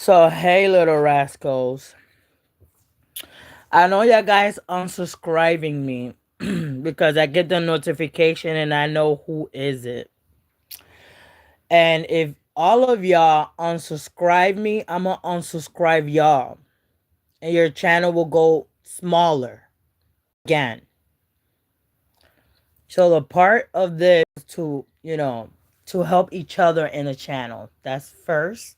So, hey, little rascals. I know you guys unsubscribing me because I get the notification and I know who is it. And if all of y'all unsubscribe me, I'm going to unsubscribe y'all. And your channel will go smaller again. So, the part of this to, to help each other in the channel. That's first.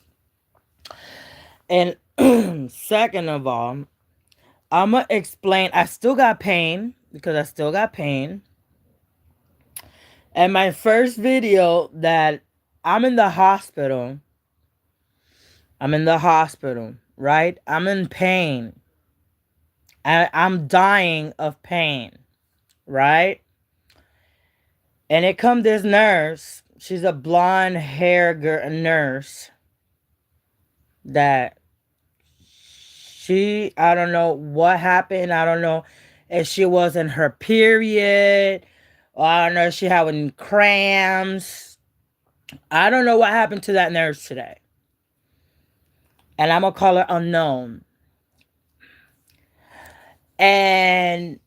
And second of all, I'm gonna explain. I still got pain because I still got pain. And my first video that I'm in the hospital. I'm in the hospital, right? I'm in pain. I'm dying of pain, right? And it come this nurse. She's a blonde hair girl nurse that I don't know what happened. I don't know if she was in her period. Or I don't know if she having cramps. I don't know what happened to that nurse today. And I'm going to call her unknown. And,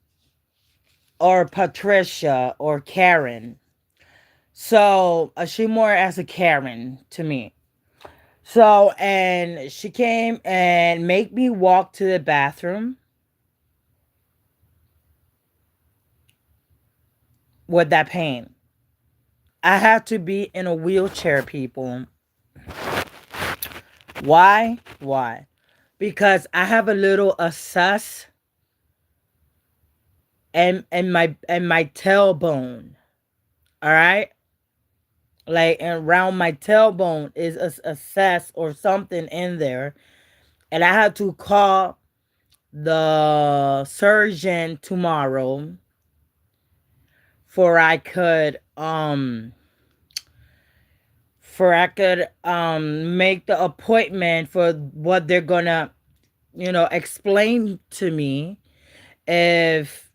or Patricia or Karen. So she more as a Karen to me. So, and she came and made me walk to the bathroom with that pain. I have to be in a wheelchair, people. Why? Why? Because I have a little abscess and my tailbone. All right? Like around my tailbone is a cyst or something in there. And I have to call the surgeon tomorrow for I could make the appointment for what they're gonna explain to me if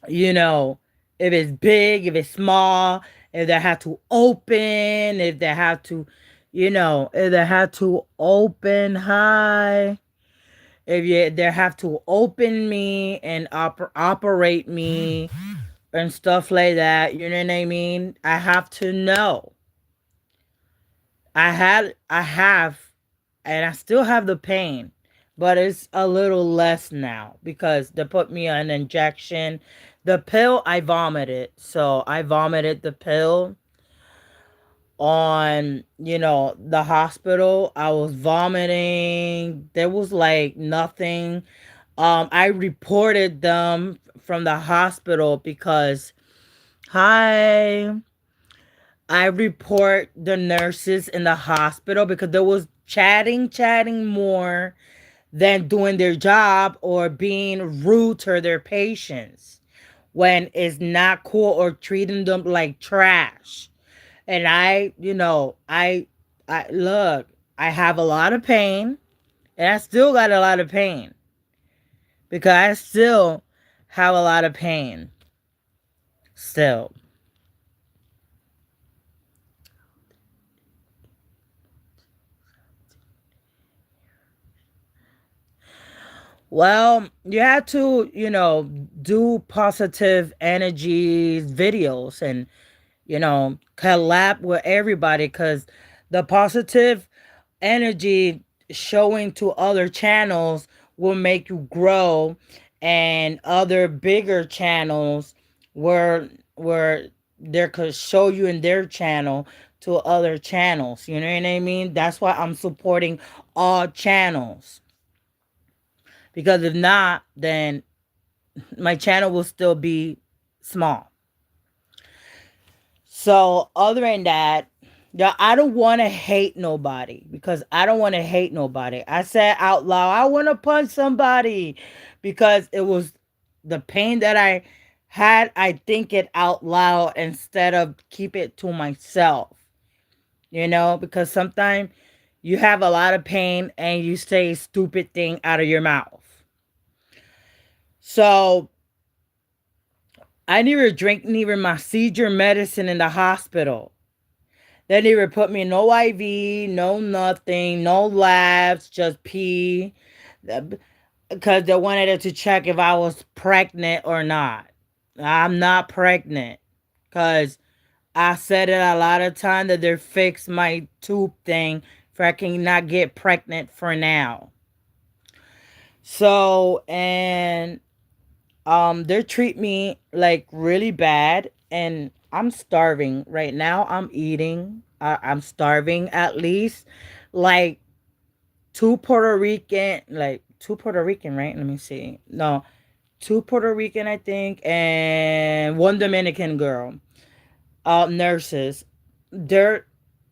you know if it's big, if it's small, if they have to open, if they have to if they have to open high, they have to open me and operate me and stuff like that. You know what I mean? I have to know. I have, and I still have the pain, but it's a little less now because they put me on an injection. The pill I vomited, so I vomited the pill on the hospital. I was vomiting. There was like nothing. I reported them from the hospital because hi. I report the nurses in the hospital because there was chatting more than doing their job or being rude to their patients when it's not cool or treating them like trash. And I look, I have a lot of pain and I still got a lot of pain because I still have a lot of pain still. Well, you have to, do positive energies videos and, collab with everybody because the positive energy showing to other channels will make you grow and other bigger channels where they could show you in their channel to other channels. You know what I mean? That's why I'm supporting all channels. Because if not, then my channel will still be small. So other than that, yeah, I don't want to hate nobody because I don't want to hate nobody. I said out loud, I want to punch somebody because it was the pain that I had. I think it out loud instead of keep it to myself. Because sometimes you have a lot of pain and you say a stupid thing out of your mouth. So I never drink neither my seizure medicine in the hospital. They didn't even put me no IV, no nothing, no labs, just pee. Because they wanted to check if I was pregnant or not. I'm not pregnant. Because I said it a lot of time that they fixed my tube thing for I can not get pregnant for now. So, and they treat me like really bad, and I'm starving right now. I'm eating. I'm starving at least like two Puerto Rican, right? Let me see. No, two Puerto Rican, I think, and one Dominican girl. Nurses. They're,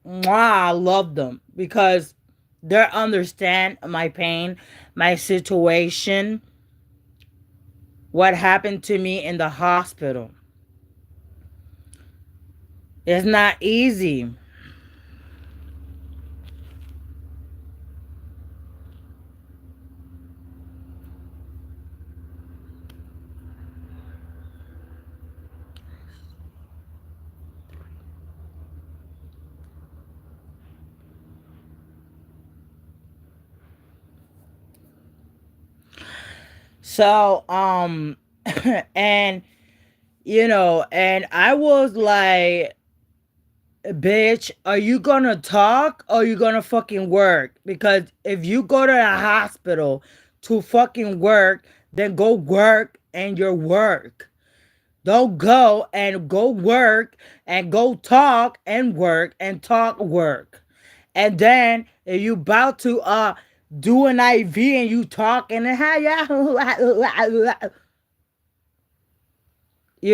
mwah, I love them because they understand my pain, my situation, what happened to me in the hospital. It's not easy. So, and and I was like, bitch, are you gonna talk or are you gonna fucking work? Because if you go to the hospital to fucking work, then go work and your work. Don't go and go work and go talk and work and talk work. And then if you about to do an IV and you talking and how you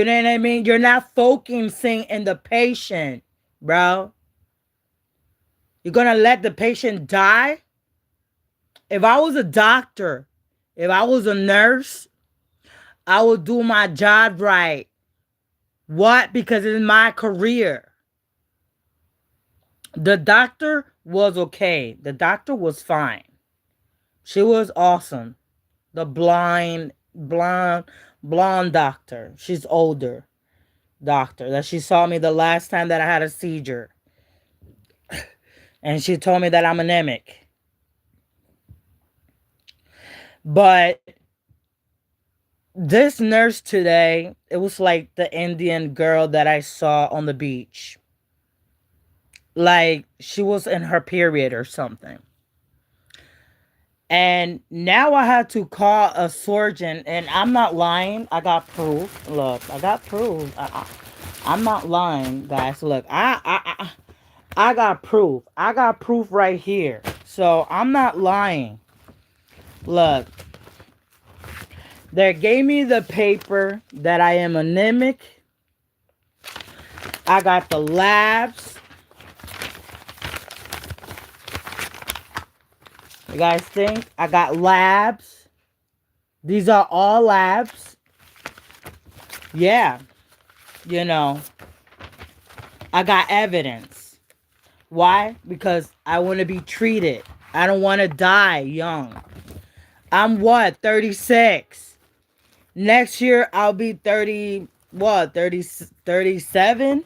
know what I mean? You're not focusing in the patient, bro. You're gonna let the patient die? If I was a doctor, if I was a nurse, I would do my job right. What? Because it's my career. The doctor was okay. The doctor was fine. She was awesome. The blonde doctor. She's older doctor. That she saw me the last time that I had a seizure. And she told me that I'm anemic. But this nurse today, it was like the Indian girl that I saw on the beach. Like she was in her period or something. And now I had to call a surgeon, and I'm not lying. I got proof. Look, I got proof. I'm not lying, guys. Look, I got proof. I got proof right here. So I'm not lying. Look, they gave me the paper that I am anemic. I got the labs. You guys think? I got labs. These are all labs. Yeah. You know, I got evidence. Why? Because I want to be treated. I don't want to die young. I'm what? 36. Next year I'll be 30, what? 30, 37?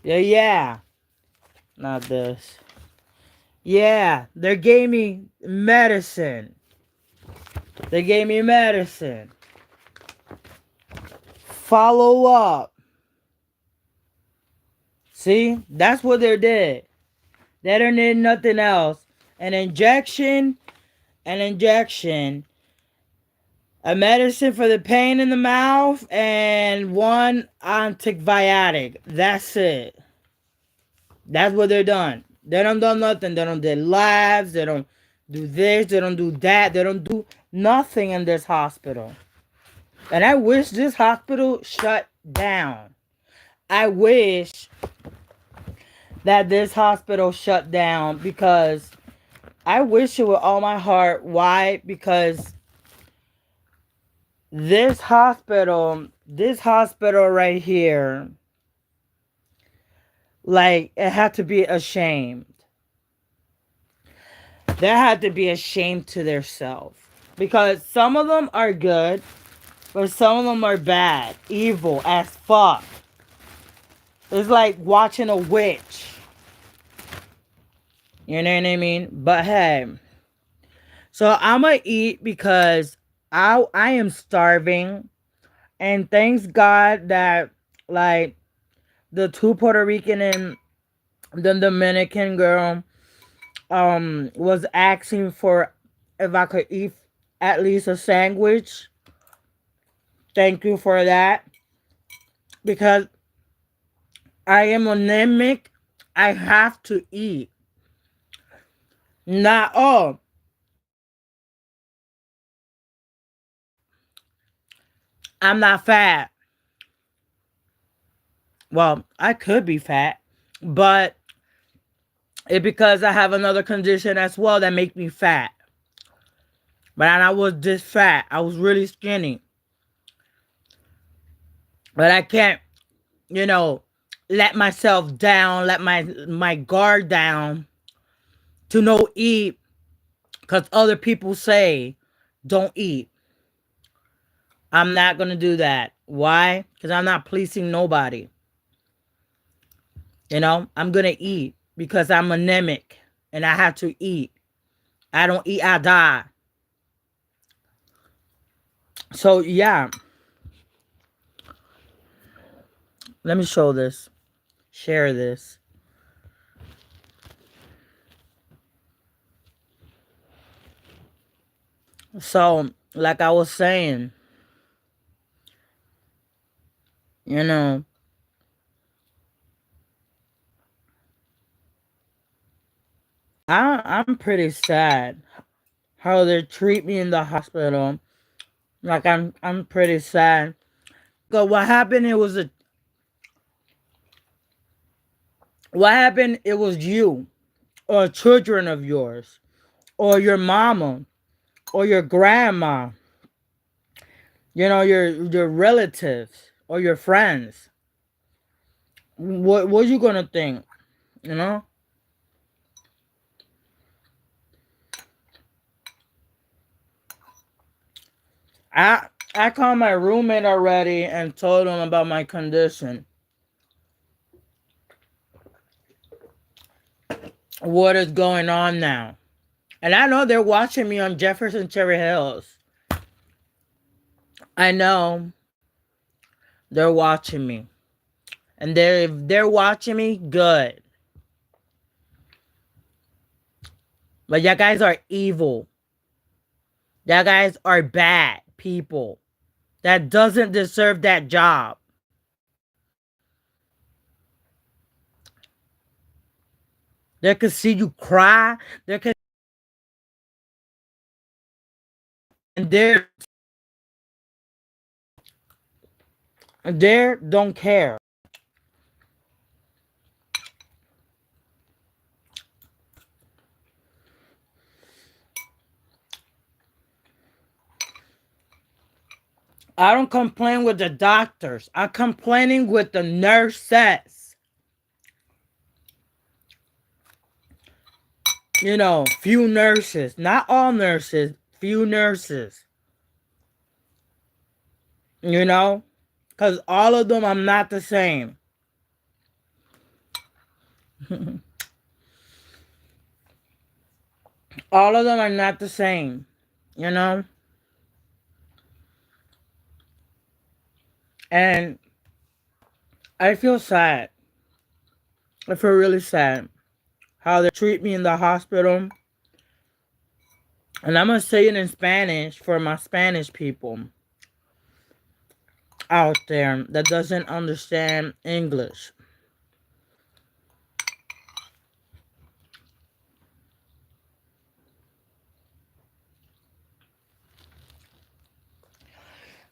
Yeah, yeah. Not this. Yeah, they gave me medicine. They gave me medicine. Follow up. See? That's what they did. They don't need nothing else. An injection, an injection, a medicine for the pain in the mouth, and one antibiotic. That's it. That's what they're done. They don't do nothing. They don't do labs. They don't do this. They don't do that. They don't do nothing in this hospital. And I wish this hospital shut down. I wish that this hospital shut down because I wish it with all my heart. Why? Because this hospital right here, like, it had to be ashamed. They had to be ashamed to themselves. Because some of them are good, but some of them are bad, evil as fuck. It's like watching a witch. You know what I mean? But hey, so I'm gonna eat because I am starving, and thanks God that like the two Puerto Rican and the Dominican girl was asking for if I could eat at least a sandwich. Thank you for that because I am anemic. I have to eat. Not oh, I'm not fat. Well, I could be fat, but it's because I have another condition as well that make me fat. But I was just fat. I was really skinny. But I can't, you know, let myself down, let my guard down to no eat because other people say don't eat. I'm not gonna do that. Why? Because I'm not pleasing nobody. I'm gonna eat because I'm anemic and I have to eat. I don't eat, I die. So yeah, let me show this. Share this. So, like I was saying, you know, I'm pretty sad how they treat me in the hospital. Like I'm pretty sad. Cause what happened it was you or children of yours or your mama or your grandma, your relatives or your friends. What you gonna think? You know? I called my roommate already and told him about my condition. What is going on now? And I know they're watching me on Jefferson Cherry Hills. I know they're watching me. And if they're watching me, good. But you guys are evil. You guys are bad people. That doesn't deserve that job. They could see you cry. They could and they don't care. I don't complain with the doctors. I'm complaining with the nurses. Few nurses. Not all nurses. Few nurses. Because all of them, I'm not the same. All of them are not the same. You know? And I feel sad. I feel really sad how they treat me in the hospital. And I'm going to say it in Spanish for my Spanish people out there that doesn't understand English.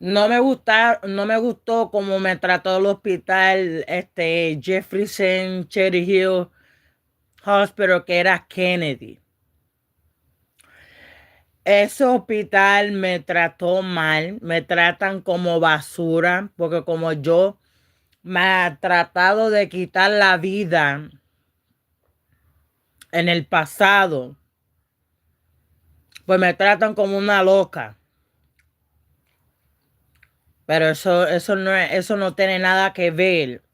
No me gustó cómo me trató el hospital, Jefferson Cherry Hill Hospital, que era Kennedy. Ese hospital me trató mal, me tratan como basura, porque como yo me ha tratado de quitar la vida en el pasado, pues me tratan como una loca. Pero eso no tiene nada que ver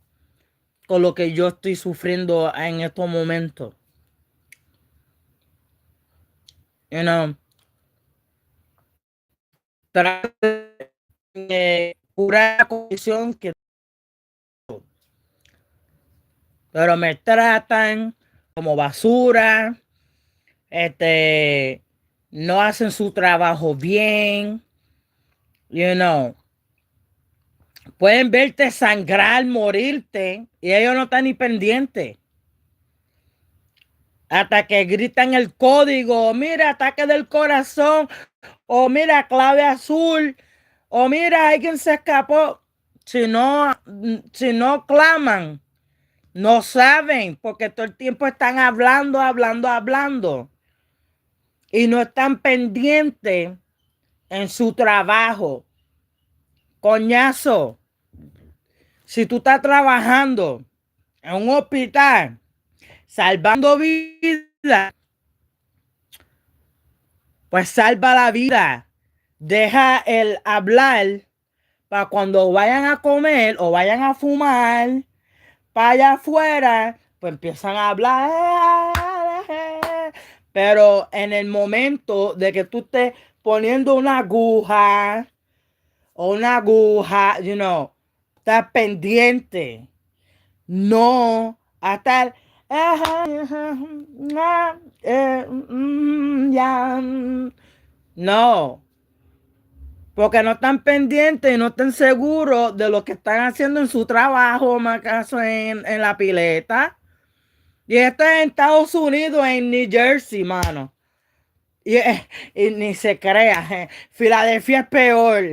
con lo que yo estoy sufriendo en estos momentos. You know, trato de curar la condición que, pero me tratan como basura, no hacen su trabajo bien, you know. Pueden verte sangrar, morirte, y ellos no están ni pendientes. Hasta que gritan el código, mira, ataque del corazón, o mira, clave azul, o mira, alguien se escapó. Si no claman, no saben, porque todo el tiempo están hablando, hablando, hablando. Y no están pendientes en su trabajo. Coñazo, si tú estás trabajando en un hospital, salvando vidas, pues salva la vida. Deja el hablar para cuando vayan a comer o vayan a fumar, para allá afuera, pues empiezan a hablar. Pero en el momento de que tú estés poniendo una aguja, estás pendiente. No a estar, ya. No, porque no están pendientes y no están seguros de lo que están haciendo en su trabajo, más caso en la pileta. Y esto es en Estados Unidos, en New Jersey, mano. Y ni se crea, Filadelfia es peor.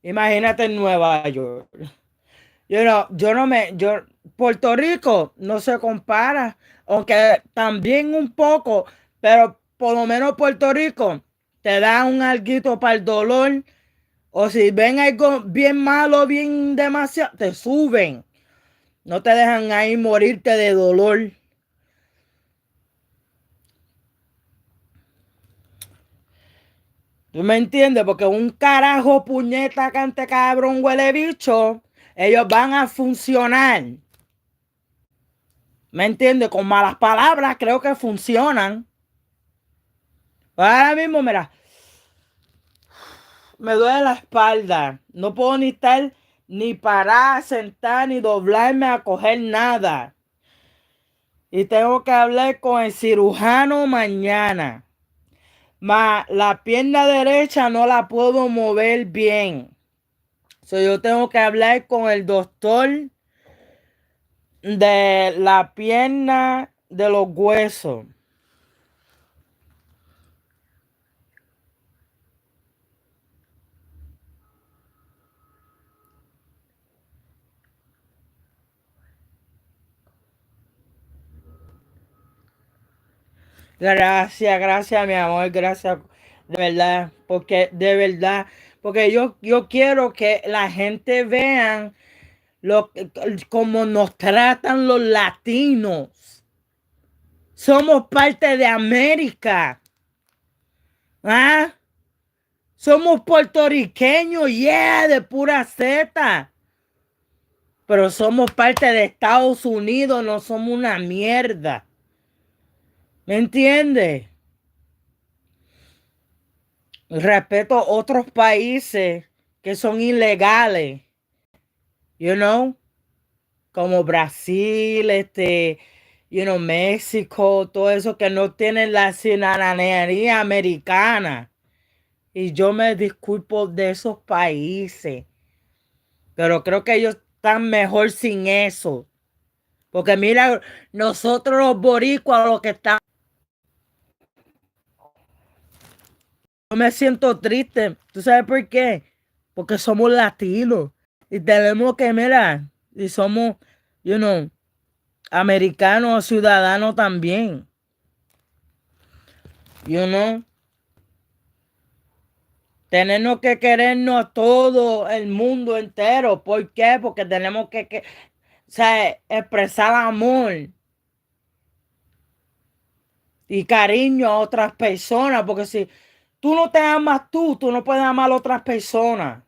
Imagínate en Nueva York. Puerto Rico no se compara, aunque también un poco, pero por lo menos Puerto Rico te da un alguito para el dolor, o si ven algo bien malo, bien demasiado, te suben, no te dejan ahí morirte de dolor. ¿Tú me entiendes? Porque un carajo, puñeta, cante cabrón, huele bicho, ellos van a funcionar. ¿Me entiendes? Con malas palabras creo que funcionan. Ahora mismo, mira, me duele la espalda. No puedo ni estar, ni parar, sentar, ni doblarme a coger nada. Y tengo que hablar con el cirujano mañana. La pierna derecha no la puedo mover bien. Yo tengo que hablar con el doctor de la pierna de los huesos. Gracias, gracias, mi amor, gracias, de verdad, porque yo quiero que la gente vean cómo nos tratan los latinos. Somos parte de América. ¿Ah? Somos puertorriqueños, yeah, de pura zeta. Pero somos parte de Estados Unidos, no somos una mierda. ¿Me entiendes? Respeto a otros países que son ilegales. You know? Como Brasil, México, todo eso que no tienen la ciudadanía americana. Y yo me disculpo de esos países, pero creo que ellos están mejor sin eso. Porque mira, nosotros los boricuas, los que estamos, yo me siento triste. ¿Tú sabes por qué? Porque somos latinos y tenemos que, mira, y somos, you know, americanos, ciudadanos también. You know, tenemos que querernos todo el mundo entero. ¿Por qué? Porque tenemos que o sea, expresar amor y cariño a otras personas. Porque si tú no te amas tú no puedes amar a otras personas.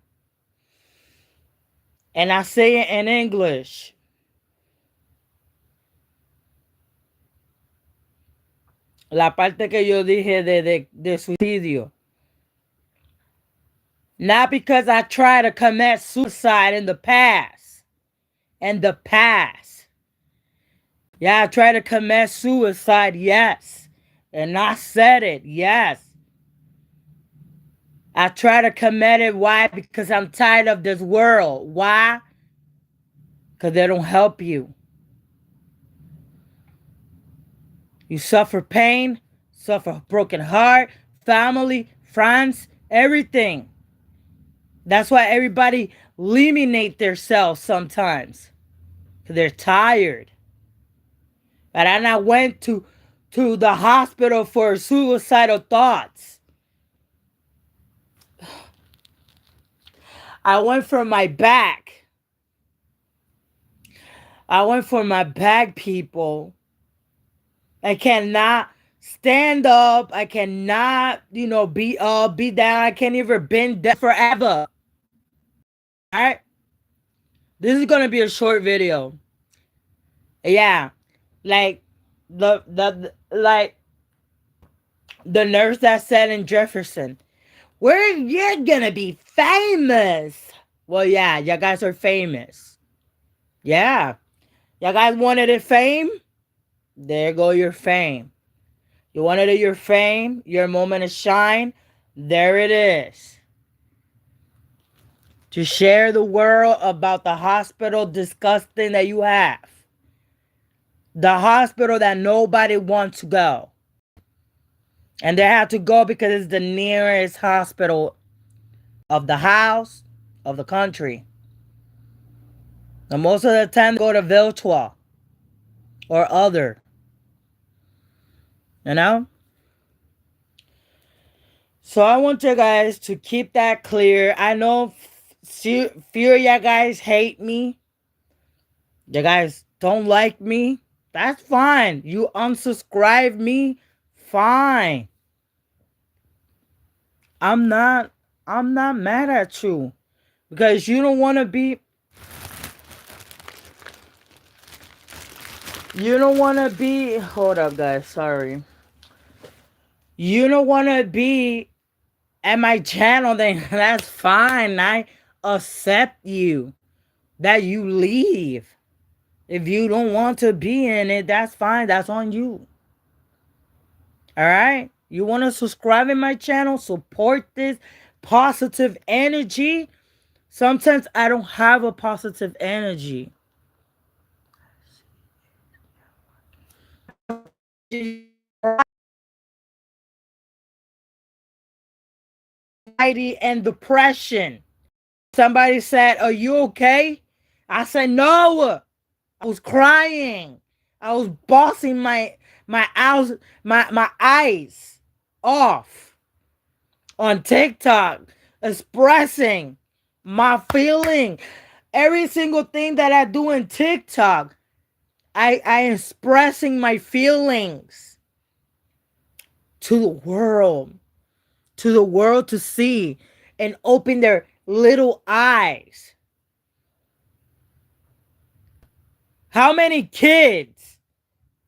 And I say it in English. La parte que yo dije de suicidio. Not because I tried to commit suicide in the past. In the past. Yeah, I tried to commit suicide, yes. And I said it, yes. I try to commit it. Why? Because I'm tired of this world. Why? Because they don't help you. You suffer pain, suffer a broken heart, family, friends, everything. That's why everybody eliminate themselves sometimes. Because they're tired. But I not went to the hospital for suicidal thoughts. I went for my back. I went for my back, people. I cannot stand up. I cannot, be up, be down. I can't even bend down forever. All right. This is gonna be a short video. Yeah, like the nurse that said in Jefferson, "Where you're gonna be famous." Well, yeah, you guys are famous. Yeah, you guys wanted it fame. There go your fame. You wanted it your fame, your moment of shine. There it is. To share the world about the hospital disgusting that you have. The hospital that nobody wants to go. And they have to go because it's the nearest hospital of the house, of the country. And most of the time, they go to Viltua or other. You know? So I want you guys to keep that clear. I know few of you guys hate me. You guys don't like me. That's fine. You unsubscribe me. Fine. I'm not mad at you. Because you don't want to be hold up guys, sorry. You don't want to be at my channel, then that's fine. I accept you that you leave. If you don't want to be in it, that's fine. That's on you. All right? You want to subscribe in my channel, support this positive energy. Sometimes I don't have a positive energy. Anxiety and depression. Somebody said, "Are you okay?" I said, "No." I was crying. I was bossing my eyes off on TikTok, expressing my feeling. Every single thing that I do in TikTok, I expressing my feelings to the world, to see and open their little eyes. How many kids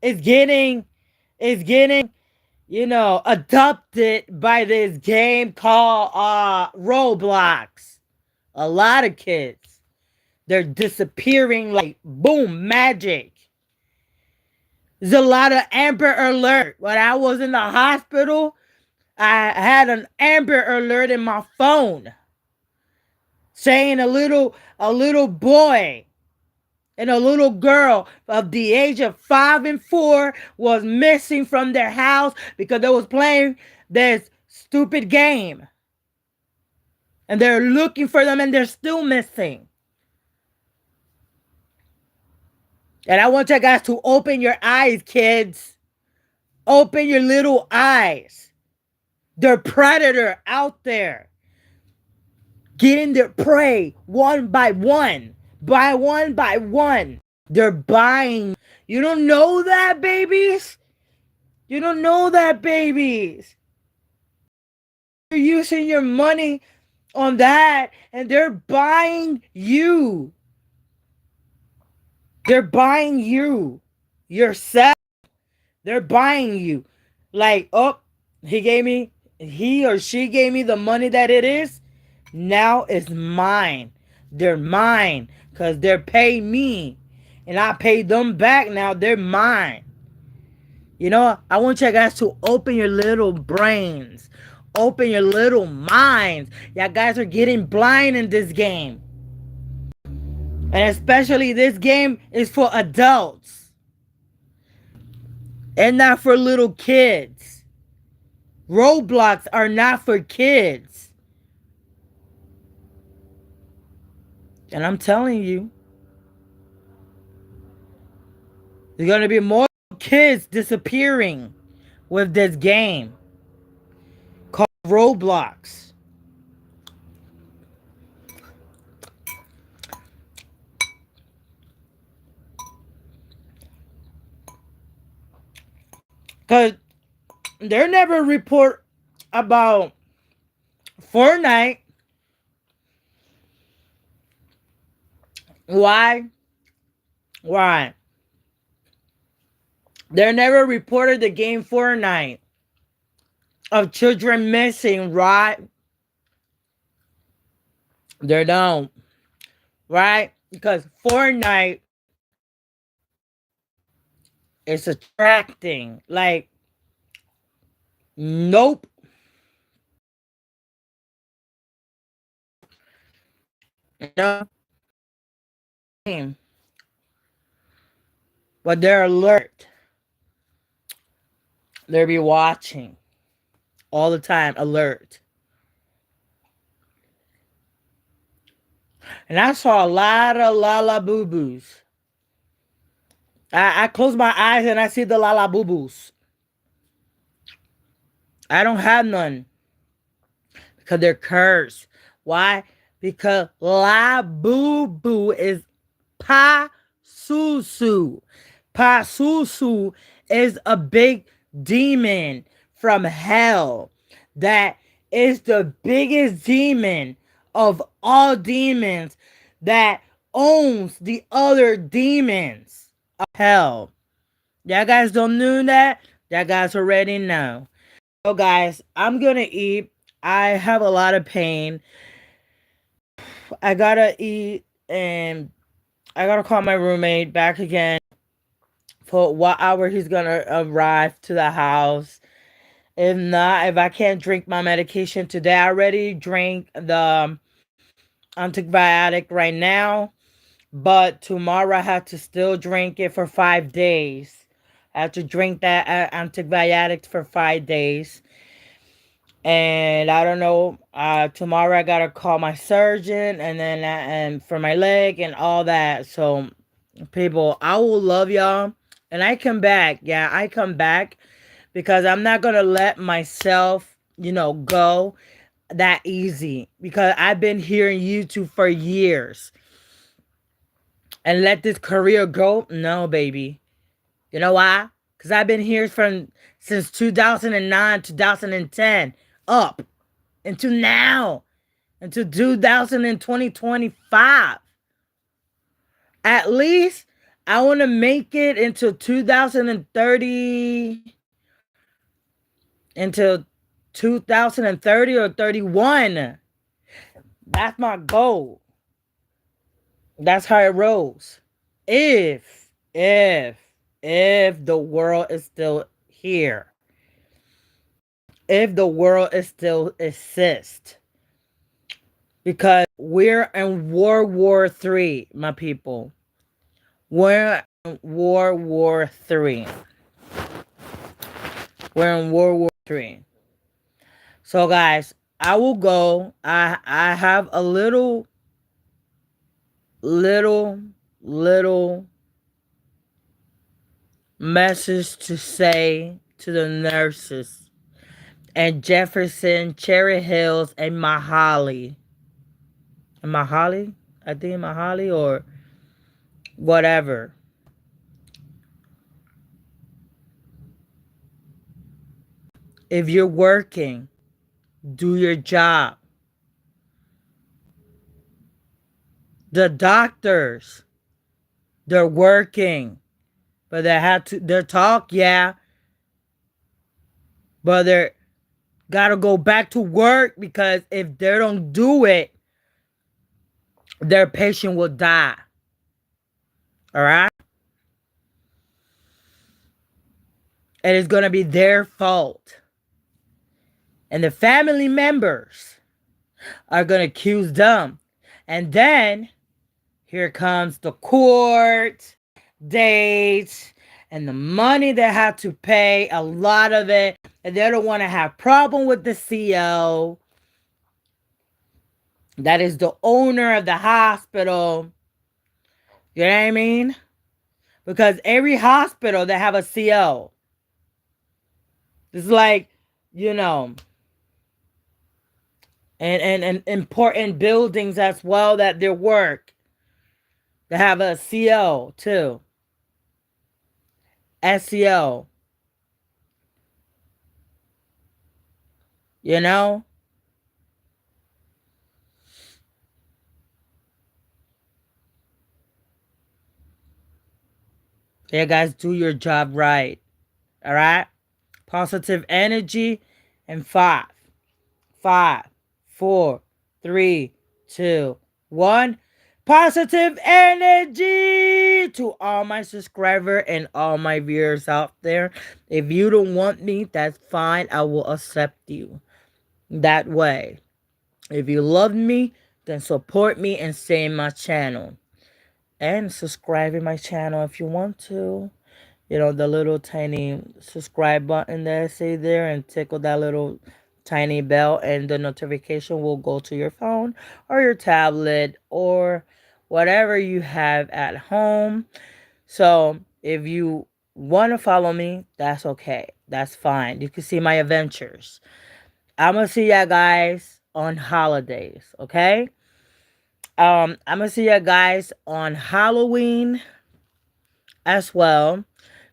is getting, adopted by this game called Roblox? A lot of kids. They're disappearing like boom, magic. There's a lot of Amber Alert. When I was in the hospital, I had an Amber Alert in my phone saying a little boy and a little girl of the age of 5 and 4 was missing from their house because they was playing this stupid game. And they're looking for them and they're still missing. And I want you guys to open your eyes, kids. Open your little eyes. They're predator out there. Getting their prey one by one. By one. They're buying. You don't know that, babies? You don't know that, babies. You're using your money on that and they're buying you. They're buying you. Yourself. They're buying you. Like, oh, he gave me, he or she gave me the money that it is. Now it's mine. They're mine because they're paying me. And I pay them back now. They're mine. You know, I want you guys to open your little brains. Open your little minds. Y'all guys are getting blind in this game. And especially this game is for adults and not for little kids. Roblox are not for kids. And I'm telling you, there's going to be more kids disappearing with this game called Roblox. Because they never report about Fortnite. Why? Why? They never reported the game Fortnite of children missing, right? They don't, right? Because Fortnite is attracting. Like, nope. No. But they're alert. They'll be watching all the time, alert. And I saw a lot of Lala Boo Boos. I close my eyes and I see the Lala Boo Boos. I don't have none because they're cursed. Why? Because La Boo Boo is Pa Susu. Pa Susu is a big demon from hell that is the biggest demon of all demons that owns the other demons of hell. Y'all guys don't know that? Y'all guys already know. So guys, I'm gonna eat. I have a lot of pain. I gotta eat and I gotta call my roommate back again for what hour he's gonna arrive to the house. If not, if I can't drink my medication today, I already drank the antibiotic right now. But tomorrow I have to still drink it for 5 days. I have to drink that antibiotics for 5 days. And I don't know. Tomorrow I gotta call my surgeon, and then and for my leg and all that. So, people, I will love y'all, and I come back. Yeah, I come back because I'm not gonna let myself, go that easy. Because I've been hearing YouTube for years, and let this career go. No, baby. You know why? Because I've been here from since 2009, 2010, up until now, until 2025. At least I want to make it until 2030, until 2030 or 31. That's my goal. That's how it rolls. If, if, if the world is still here, if the world is still exists, because we're in World War III, my people. We're in World War III. We're in World War III. So guys, I will go. I have a little message to say to the nurses and Jefferson, Cherry Hills, and Mahali. Mahali? I think Mahali or whatever. If you're working, do your job. The doctors, they're working, but they have to, their talk, yeah. but they're gotta go back to work because if they don't do it, their patient will die. All right? And it's gonna be their fault. And the family members are gonna accuse them. And then here comes the court dates and the money they have to pay, a lot of it. And they don't want to have problem with the CO. That is the owner of the hospital. You know what I mean? Because every hospital they have a CO. It's like, you know, and important buildings as well that they work. They have a CO too. SEO. You know? Yeah, guys, do your job right. All right? Positive energy and five, four, three, two, one. Positive energy to all my subscribers and all my viewers out there. If you don't want me, that's fine. I will accept you that way. If you love me, then support me and stay in my channel. And subscribe in my channel if you want to. You know, the little tiny subscribe button that I see there, and tickle that little tiny bell, and the notification will go to your phone or your tablet or whatever you have at home. So if you want to follow me, that's okay. That's fine. You can see my adventures. I'm gonna see ya guys on holidays, okay? I'm gonna see ya guys on Halloween as well,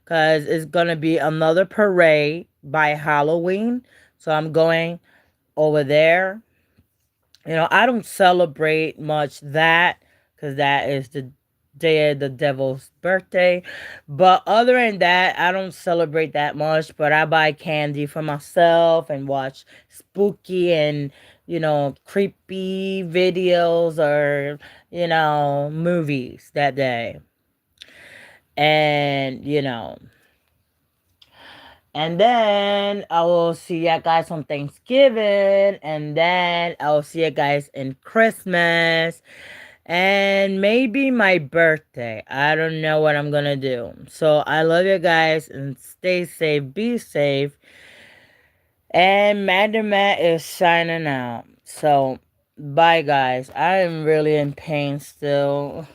because it's gonna be another parade by Halloween. So I'm going over there. You know, I don't celebrate much that, because that is the day of the devil's birthday. But other than that, I don't celebrate that much. But I buy candy for myself and watch spooky and, you know, creepy videos or, you know, movies that day. And, you know, and then I will see you guys on Thanksgiving. And then I will see you guys in Christmas. And maybe my birthday. I don't know what I'm going to do. So I love you guys. And stay safe. Be safe. And Magda is signing out. So bye, guys. I am really in pain still.